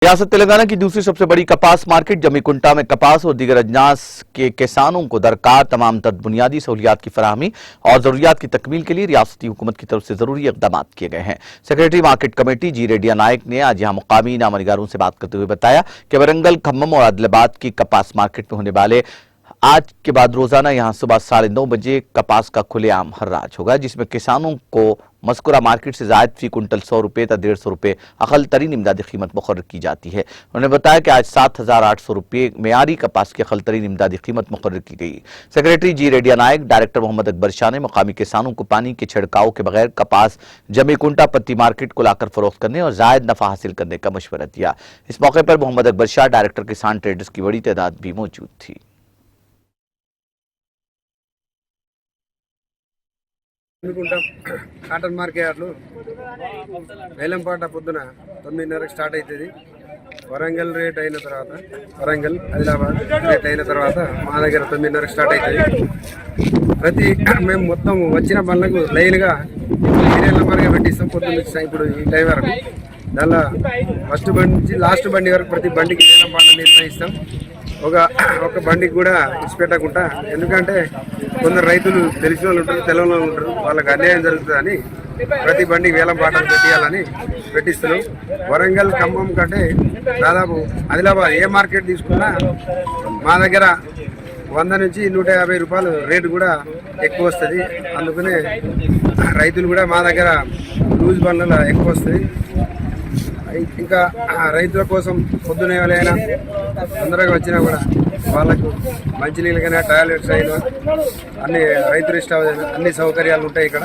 रियासत तेलंगाना की दूसरी सबसे बड़ी कपास मार्केट जमीकुंटा में कपास और दीगर अजनास के किसानों को दरकार तमाम तर बुनियादी सहूलियात की फराहमी और जरूरियात की तकमील के लिए रियासती हुकूमत की तरफ से जरूरी इकदाम किए गए हैं। सेक्रेटरी मार्केट कमेटी जी रेड्डिया नायक ने आज यहाँ मुकामी नामनिगारों से बात करते हुए बताया कि वरंगल, खम्मम और आदिलाबाद की कपास मार्केट में होने वाले आज के बाद रोजाना यहां सुबह 9:30 बजे कपास का खुलेआम हर्राज होगा, जिसमें किसानों को मस्कुरा मार्केट से जायद फी कुंटल 100 रुपये तक 150 रुपये अकल तरीन इमदादी कीमत मुकर्रर की जाती है। उन्होंने बताया कि आज 7,800 रुपये मेयारी कपास की अकल तरीन इमदादी कीमत मुकर्रर की गई। सेक्रेटरी जी रेड्डिया नायक, डायरेक्टर मोहम्मद अकबर शाह ने मुकामी किसानों को पानी के छिड़काव के बगैर कपास जमीकुंटा पत्ती मार्केट को लाकर फरोख्त करने और जायद नफा हासिल करने का मशवरा दिया। इस मौके पर मोहम्मद अकबर शाह, डायरेक्टर किसान ट्रेडर्स की बड़ी तादाद भी मौजूद थी। కాటన్ మార్కెట్లు వేలంపాట పొద్దున 9:30కి స్టార్ట్ అవుతుంది. వరంగల్ రేట్ అయిన తర్వాత వరంగల్, ఆదిలాబాద్ రేట్ అయిన తర్వాత మా దగ్గర 9:30కి స్టార్ట్ అవుతుంది. మేము మొత్తం వచ్చిన బండ్లకు లైన్గా సీరియల్ నెంబర్గా పెట్టిస్తాం. పొద్దున్న ఇప్పుడు ఈ టైం వరకు దానిలో ఫస్ట్ బండి నుంచి లాస్ట్ బండి వరకు ప్రతి బండికి వేలంపాట నిర్ణయిస్తాం. ఒక బండికి కూడా ఇచ్చిపెట్టకుండా, ఎందుకంటే కొందరు రైతులు తెలిసిన వాళ్ళు ఉంటారు, తెలంగాణ వాళ్ళు ఉంటారు, వాళ్ళకి అన్యాయం జరుగుతుందని ప్రతి బండికి వేలం పాటలు పెట్టియాలని పెట్టిస్తున్నాం. వరంగల్, ఖమ్మం కంటే దాదాపు ఆదిలాబాద్ ఏ మార్కెట్ తీసుకున్నా మా దగ్గర 100 నుంచి 150 రూపాయలు రేటు కూడా ఎక్కువ వస్తుంది. అందుకనే రైతులు కూడా మా దగ్గర లూజ్ బండ్ల ఎక్కువ వస్తుంది. ఇంకా రైతుల కోసం పొద్దున ఎవరైనా తొందరగా వచ్చినా కూడా వాళ్ళకు మంచినీళ్ళకైనా టాయిలెట్స్ అయినా అన్ని రైతు రెస్ట్ అన్ని సౌకర్యాలు ఉంటాయి ఇక్కడ.